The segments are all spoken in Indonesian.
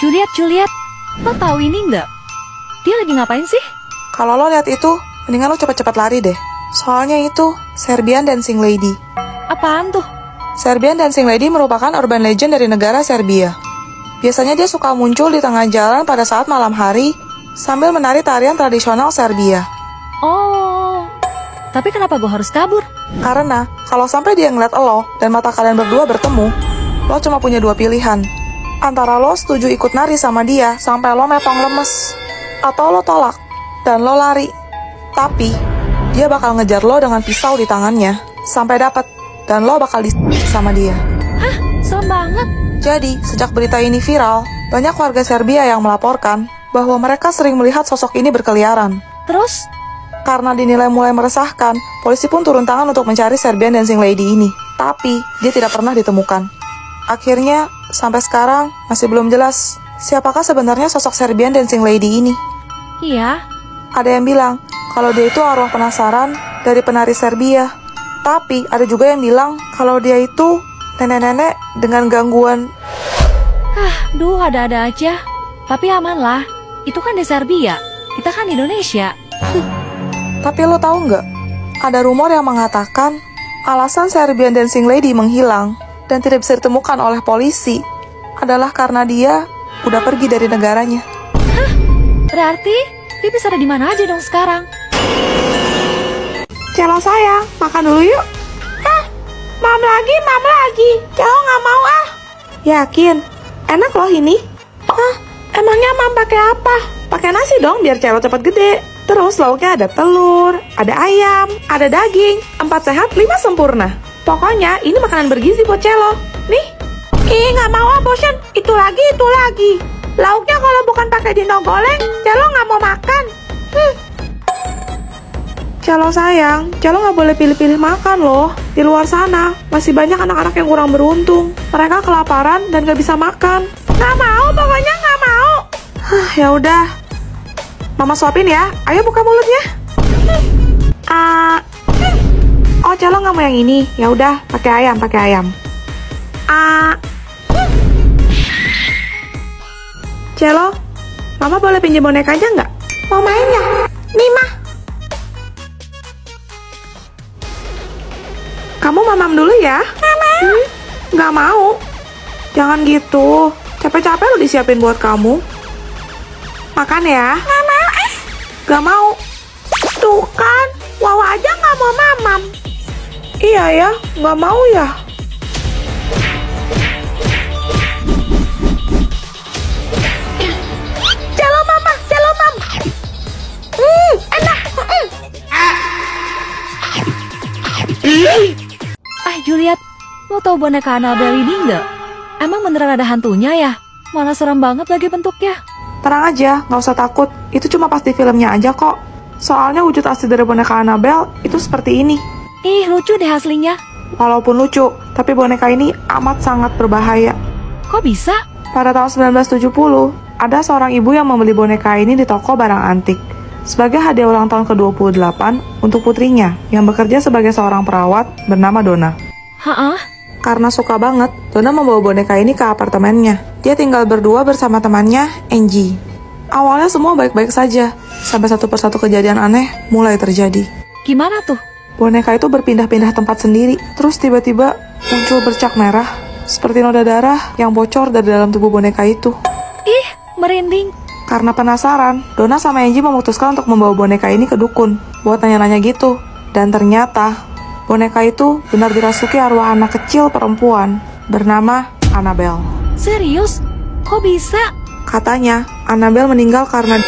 Juliet, lo tahu ini nggak? Dia lagi ngapain sih? Kalau lo lihat itu, mendingan lo cepet-cepet lari deh. Soalnya itu Serbian Dancing Lady. Apaan tuh? Serbian Dancing Lady merupakan urban legend dari negara Serbia. Biasanya dia suka muncul di tengah jalan pada saat malam hari sambil menari tarian tradisional Serbia. Oh, tapi kenapa gue harus kabur? Karena kalau sampai dia ngeliat lo dan mata kalian berdua bertemu, lo cuma punya dua pilihan. Antara lo setuju ikut nari sama dia sampai lo metong lemes, atau lo tolak dan lo lari. Tapi dia bakal ngejar lo dengan pisau di tangannya sampai dapet, dan lo bakal sama dia. Hah? Serem banget. Jadi, sejak berita ini viral, banyak warga Serbia yang melaporkan bahwa mereka sering melihat sosok ini berkeliaran. Terus? Karena dinilai mulai meresahkan, polisi pun turun tangan untuk mencari Serbian Dancing Lady ini. Tapi, dia tidak pernah ditemukan. Akhirnya, sampai sekarang masih belum jelas siapakah sebenarnya sosok Serbian Dancing Lady ini. Iya. Ada yang bilang kalau dia itu arwah penasaran dari penari Serbia. Tapi ada juga yang bilang kalau dia itu nenek-nenek dengan gangguan. Duh, ada-ada aja. Tapi aman lah. Itu kan di Serbia. Kita kan Indonesia. Tapi lo tahu nggak? Ada rumor yang mengatakan alasan Serbian Dancing Lady menghilang dan tidak bisa ditemukan oleh polisi adalah karena dia udah pergi dari negaranya. Berarti dia bisa ada di mana aja dong sekarang. Celo sayang, makan dulu yuk. Mam lagi. Celo nggak mau ah. Yakin? Enak loh ini. Emangnya mam pakai apa? Pakai nasi dong biar Celo cepat gede. Terus lauknya ada telur, ada ayam, ada daging. 4 sehat, 5 sempurna. Pokoknya ini makanan bergizi buat Celo. Nih. Ih, nggak mau ah, bosan. Itu lagi. Lauknya kalau bukan pakai dino goreng, Celo nggak mau makan. Celo sayang, Celo nggak boleh pilih-pilih makan loh. Di luar sana, masih banyak anak-anak yang kurang beruntung. Mereka kelaparan dan nggak bisa makan. Nggak mau, pokoknya nggak mau. Ya udah. Mama suapin ya. Ayo buka mulutnya. Oh, Celo nggak mau yang ini. Ya udah, pakai ayam. Celo, Mama boleh pinjam bonekanya nggak? Mau main ya? Nih mah. Kamu mamam dulu ya. Nggak mau. Jangan gitu. Capek-capek lo disiapin buat kamu. Makan ya. Nggak mau ah. Nggak mau. Tuh kan, Wawa aja nggak mau mamam. Iya ya, nggak mau ya. Celo mam. Enak. Juliet, lo tau boneka Annabelle ini nggak? Emang beneran ada hantunya ya? Mana serem banget lagi bentuknya. Tenang aja, nggak usah takut. Itu cuma pas di filmnya aja kok. Soalnya wujud asli dari boneka Annabelle itu seperti ini. Ih, lucu deh aslinya. Walaupun lucu, tapi boneka ini amat sangat berbahaya. Kok bisa? Pada tahun 1970, ada seorang ibu yang membeli boneka ini di toko barang antik sebagai hadiah ulang tahun ke-28 untuk putrinya yang bekerja sebagai seorang perawat bernama Donna. Karena suka banget, Donna membawa boneka ini ke apartemennya. Dia tinggal berdua bersama temannya, Angie. Awalnya semua baik-baik saja, sampai satu persatu kejadian aneh mulai terjadi. Gimana tuh? Boneka itu berpindah-pindah tempat sendiri, terus tiba-tiba muncul bercak merah, seperti noda darah yang bocor dari dalam tubuh boneka itu. Ih, merinding. Karena penasaran, Donna sama Angie memutuskan untuk membawa boneka ini ke dukun, buat nanya-nanya gitu. Dan ternyata, boneka itu benar dirasuki arwah anak kecil perempuan, bernama Annabelle. Serius? Kok bisa? Katanya, Annabelle meninggal karena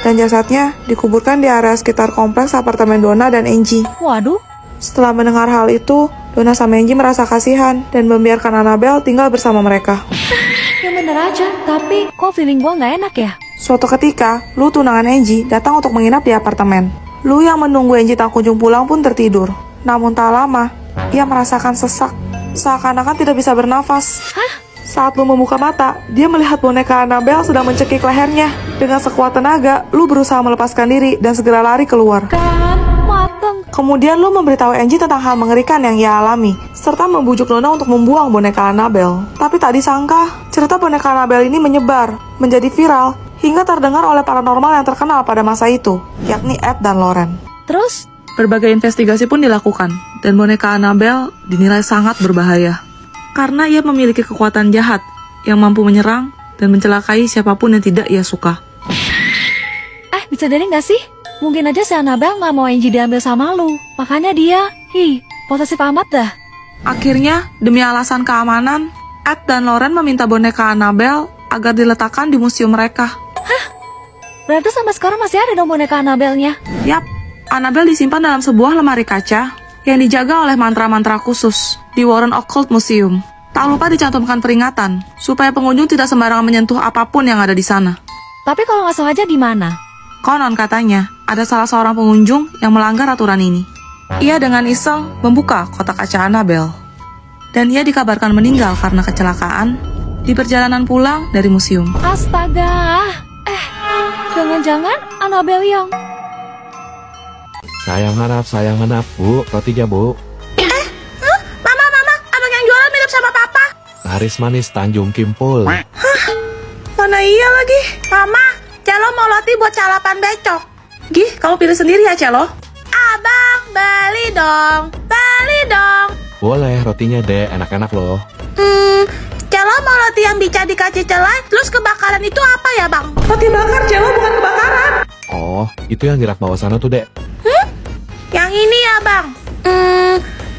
dan jasadnya dikuburkan di area sekitar kompleks apartemen Donna dan Angie. Waduh. Setelah mendengar hal itu, Donna sama Angie merasa kasihan dan membiarkan Annabelle tinggal bersama mereka. Yang bener aja, tapi kok feeling gua nggak enak ya? Suatu ketika, Lu tunangan Angie datang untuk menginap di apartemen. Lu yang menunggu Angie tak kunjung pulang pun tertidur. Namun tak lama, ia merasakan sesak, seakan-akan tidak bisa bernafas. Saat Lu membuka mata, dia melihat boneka Annabelle sedang mencekik lehernya. Dengan sekuat tenaga, Lu berusaha melepaskan diri dan segera lari keluar. Kan, mateng. Kemudian Lu memberitahu Angie tentang hal mengerikan yang ia alami, serta membujuk Nona untuk membuang boneka Annabelle. Tapi tak disangka, cerita boneka Annabelle ini menyebar, menjadi viral, hingga terdengar oleh paranormal yang terkenal pada masa itu, yakni Ed dan Lauren. Terus, Berbagai investigasi pun dilakukan, dan boneka Annabelle dinilai sangat berbahaya. Karena ia memiliki kekuatan jahat, yang mampu menyerang dan mencelakai siapapun yang tidak ia suka. bisa jadi nggak sih? Mungkin aja si Annabelle nggak mau Angie diambil sama lu. Makanya dia, posesif amat dah. Akhirnya, demi alasan keamanan, Ed dan Lauren meminta boneka Annabelle agar diletakkan di museum mereka. Berarti sampai sekarang masih ada dong boneka Annabelle-nya? Yap, Annabelle disimpan dalam sebuah lemari kaca yang dijaga oleh mantra-mantra khusus di Warren Occult Museum. Tak lupa dicantumkan peringatan supaya pengunjung tidak sembarangan menyentuh apapun yang ada di sana. Tapi kalau nggak sengaja di mana? Konon katanya, ada salah seorang pengunjung yang melanggar aturan ini. Ia dengan iseng membuka kotak kaca Annabelle. Dan ia dikabarkan meninggal karena kecelakaan di perjalanan pulang dari museum. Astaga! Jangan-jangan Annabelle yang... Sayang harap, Bu. Rotinya, Bu. Mama, abang yang jualan mirip sama papa. Laris manis Tanjung Kimpul. Mana iya lagi? Mama, Celo mau roti buat calapan becok. Gih, kamu pilih sendiri ya, Celo? Abang, beli dong. Boleh, rotinya deh, enak-enak loh. Celo mau roti yang bisa dikasih celai, terus kebakaran itu apa ya, Bang? Roti bakar, Celo, bukan kebakaran. Oh, itu yang di rak bawah sana tuh, Dek. Yang ini ya, Bang.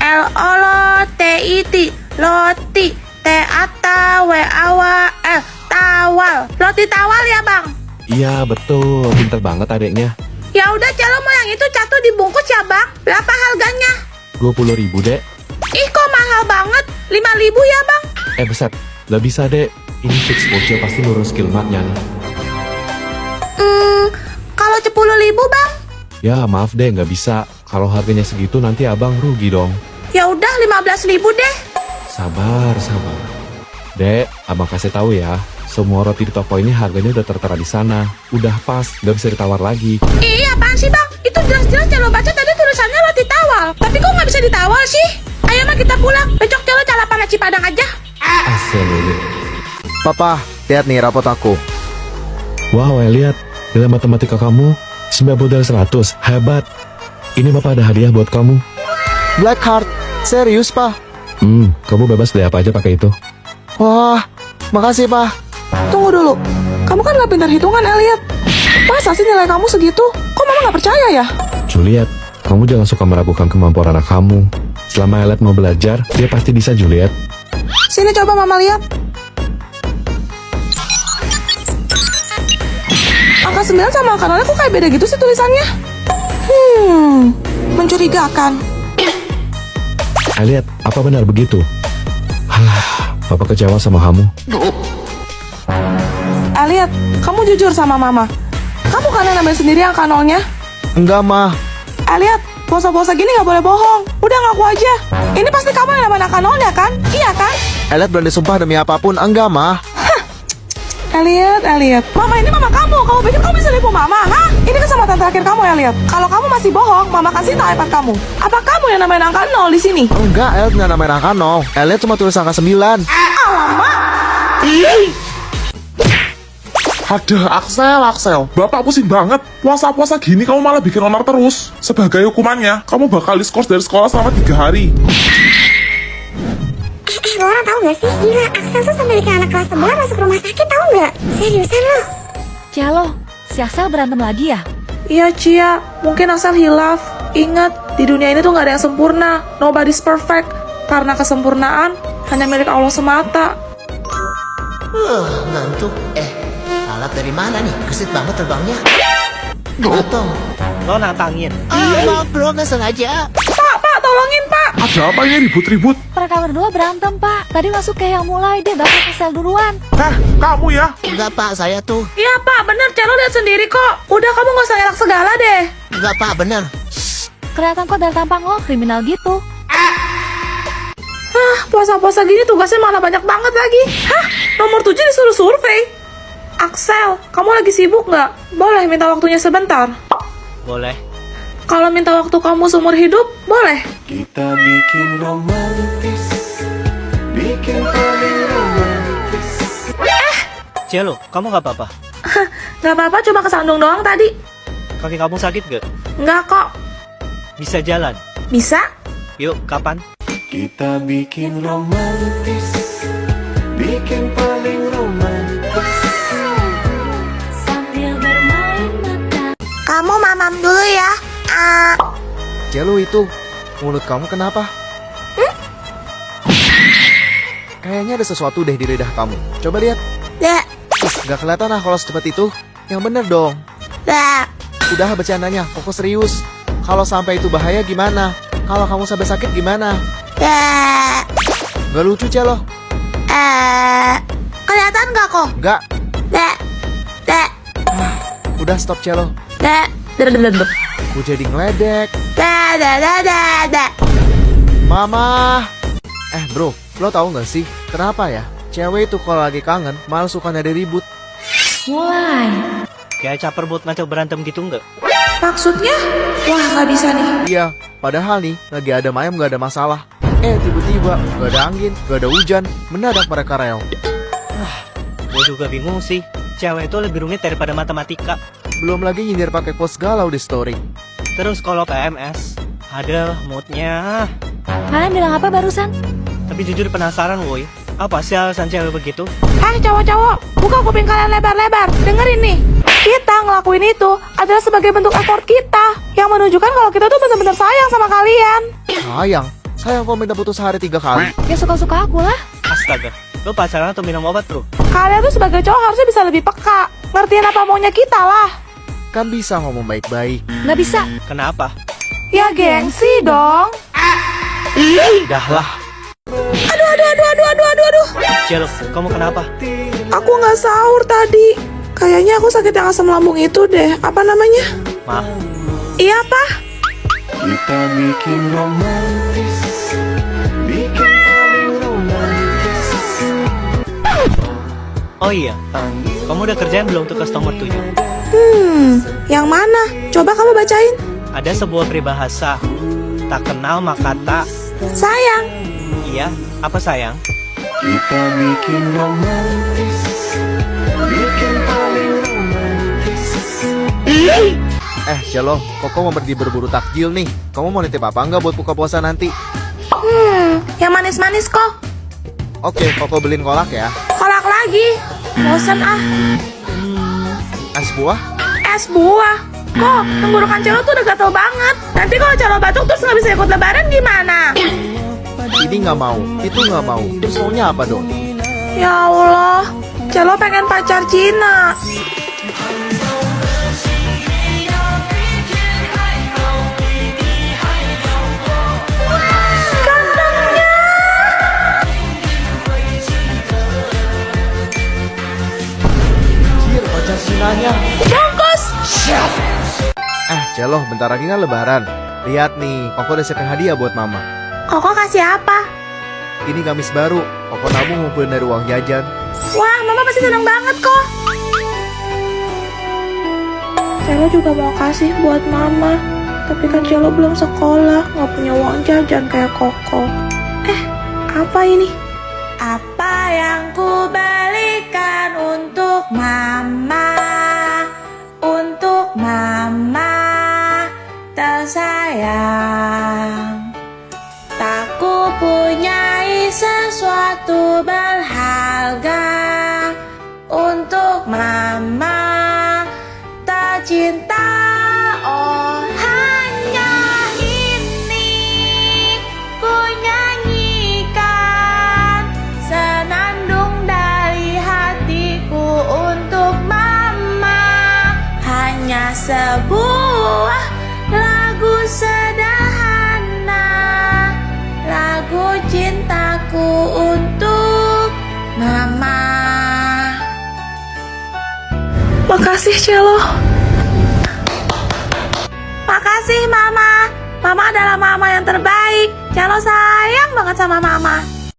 LOLOTIT, loti, TATWAWL, tawal. Roti tawal ya, Bang? Iya, betul. Pinter banget adeknya. Ya udah, Celo mau yang itu satu dibungkus ya, Bang. Berapa harganya? 20.000, Dek. Ih, kok mahal banget? 5.000 ya, Bang? Beset. Gak bisa, Dek. Ini fix bocil pasti nurun skill matnya nih. Kalau 10.000, Bang? Ya, maaf deh, nggak bisa. Kalau harganya segitu nanti abang rugi dong. Ya udah 15.000 deh. Sabar. Dek, abang kasih tahu ya. Semua roti di toko ini harganya udah tertera di sana. Udah pas, nggak bisa ditawar lagi. Iya, apaan sih, Bang? Itu jelas-jelas Celo baca tadi tulisannya roti tawal. Tapi kok nggak bisa ditawar sih? Ayo mah kita pulang. Besok Celo calapan Aci Padang aja. Asal. Papa, lihat nih rapot aku. Wow, lihat. Nilai matematika kamu 90 dari 100. Hebat. Ini Bapak ada hadiah buat kamu. Black Heart, serius, Pa? Kamu bebas beli apa aja pakai itu. Wah, makasih, Pa. Tunggu dulu, kamu kan gak pintar hitungan, Elliot. Masa sih nilai kamu segitu? Kok mama gak percaya ya? Juliet, kamu jangan suka meragukan kemampuan anak kamu. Selama Elliot mau belajar, dia pasti bisa, Juliet. Sini coba mama lihat. Angka 9 sama angka 0 kok kayak beda gitu sih tulisannya? Mencurigakan. Elliot, apa benar begitu? Papa kecewa sama kamu. Elliot, kamu jujur sama mama. Kamu kan yang nambahin sendiri angka 0-nya? Enggak, Ma. Elliot, puasa-puasa gini gak boleh bohong. Udah ngaku aja. Ini pasti kamu yang nambahin angka 0-nya kan? Iya kan? Elliot berani sumpah demi apapun. Enggak, Ma. Elliot. Mama ini mama kamu. Kamu pikir kamu bisa nipu mama, ha? Ini kesempatan terakhir kamu, Elliot. Kalau kamu masih bohong, mama kasih tahu iPad kamu. Apa kamu yang namain angka 0 di sini? Enggak, Elliot nggak namain angka 0. Elliot cuma tulis angka 9. Aduh, Axel. Bapak pusing banget. Puasa-puasa gini kamu malah bikin onar terus. Sebagai hukumannya, kamu bakal diskors dari sekolah selama 3 hari. Lo orang tahu gak sih? Gila, Axel tuh sampai bikin anak kelas 11 masuk rumah sakit, tahu gak? Seriusan lo? Cialo, si Axel berantem lagi ya? Iya, Cia. Mungkin asal hilaf. Ingat, di dunia ini tuh gak ada yang sempurna. Nobody's perfect. Karena kesempurnaan hanya milik Allah semata. Ngantuk. Alat dari mana nih? Gesit banget terbangnya. Potong. Lo nantangin. Belum sengaja. Pak, tolongin, Pak. Ada apa ini ribut-ribut? Mereka berdua berantem, Pak. Tadi masuk kayak yang mulai, dia bakal kesel duluan. Kamu ya? Enggak, Pak, saya tuh. Iya, Pak. Bener, Celo lihat sendiri kok. Udah, kamu gak usah elak segala deh. Enggak, Pak, bener. Kelihatan kok dari tampang lo kriminal gitu. Puasa-puasa gini tugasnya malah banyak banget lagi. Nomor 7 disuruh survei. Axel, kamu lagi sibuk nggak? Boleh minta waktunya sebentar. Boleh. Kalau minta waktu kamu seumur hidup, boleh? Kita bikin romantis, bikin paling romantis. Cielo, kamu gak apa-apa? Gak apa-apa, cuma kesandung doang tadi. Kaki kamu sakit gak? Enggak kok. Bisa jalan? Bisa? Yuk, kapan? Kita bikin romantis, bikin paling romantis. Sambil bermain mata. Kamu mamam dulu ya. Cielo itu, mulut kamu kenapa? Kayaknya ada sesuatu deh di lidah kamu. Coba lihat. Dek, Gak kelihatan kalau secepat itu. Yang bener dong. dek. Udah bercandanya, Koko serius. Kalau sampai itu bahaya gimana? Kalau kamu sampai sakit gimana? Dek. Gak lucu, Cielo. Kelihatan gak kok? Gak. Dek. Dek. Udah stop, Cielo. Dek. Aku jadi ngeledek. Dek, dek, dek, dek, dek. Mama. Bro, lo tahu gak sih kenapa ya? Cewek itu kalau lagi kangen malah suka nyari ribut. Mulai. Kayak caper buat ngacau berantem gitu nggak? Maksudnya? Wah, gak bisa nih. Iya, padahal nih lagi ada ayam gak ada masalah. Tiba-tiba gak ada angin, gak ada hujan, mendadak mereka reo. Gue juga bingung sih. Cewek itu lebih rumit daripada matematika. Belum lagi nyindir pakai quotes galau di story. Terus kalau PMS, ada moodnya. Kalian bilang apa barusan? Tapi jujur penasaran woi. Apa sih alasan cewek begitu? Hai cowok-cowok, buka kuping kalian lebar-lebar. Dengerin nih. Kita ngelakuin itu adalah sebagai bentuk effort kita yang menunjukkan kalau kita tuh benar-benar sayang sama kalian. Sayang kok minta putus sehari 3 kali. Ya suka-suka aku lah. Astaga, lo pacaran atau minum obat bro? Kalian tuh sebagai cowok harusnya bisa lebih peka. Ngertiin apa maunya kita lah. Kan bisa ngomong baik-baik. Nggak bisa. Kenapa? Ya gengsi dong. Dah lah. Aduh. Cielo, kamu kenapa? Aku nggak sahur tadi. Kayaknya aku sakit yang asam lambung itu deh. Apa namanya? Ma, Iya, Pak. Kita bikin romantis, bikin paling romantis. oh iya. Kamu udah kerjain belum tugas nomor 7? Yang mana? Coba kamu bacain. Ada sebuah peribahasa. Tak kenal maka tak. Sayang. Iya, apa sayang? Kita bikin romantis, bikin paling romantis. Cielo, Koko mau pergi berburu takjil nih. Kamu mau nitip apa nggak buat buka puasa nanti? Yang manis-manis kok. Oke, Koko beliin kolak ya. Kolak lagi. Bosan ah. Es buah? Es buah. Kok, tenggorokan Celo tuh udah gatel banget. Nanti kalau Celo batuk terus nggak bisa ikut lebaran gimana? Ini nggak mau, itu nggak mau. Terus maunya apa dong? Ya Allah, Celo pengen pacar Cina. Cier, pacar Cinanya. Bungkus. Cielo, bentar lagi kan lebaran. Lihat nih, Koko udah siapin hadiah buat Mama. Koko kasih apa? Ini gamis baru, Koko nabung ngumpulin dari uang jajan. Wah, Mama pasti senang banget kok. Celo juga mau kasih buat Mama. Tapi kan Celo belum sekolah, nggak punya uang jajan kayak Koko. Apa ini? Apa yang ku belikan untuk Mama? Untuk Mama tersayang. Tak kupunyai sesuatu berharga untuk Mama tercinta. Oh, hanya ini ku nyanyikan senandung dari hatiku untuk Mama. Hanya sebuah lagu sederhana, lagu cintaku untuk Mama. Makasih Celo. Makasih Mama. Mama adalah mama yang terbaik. Celo sayang banget sama Mama.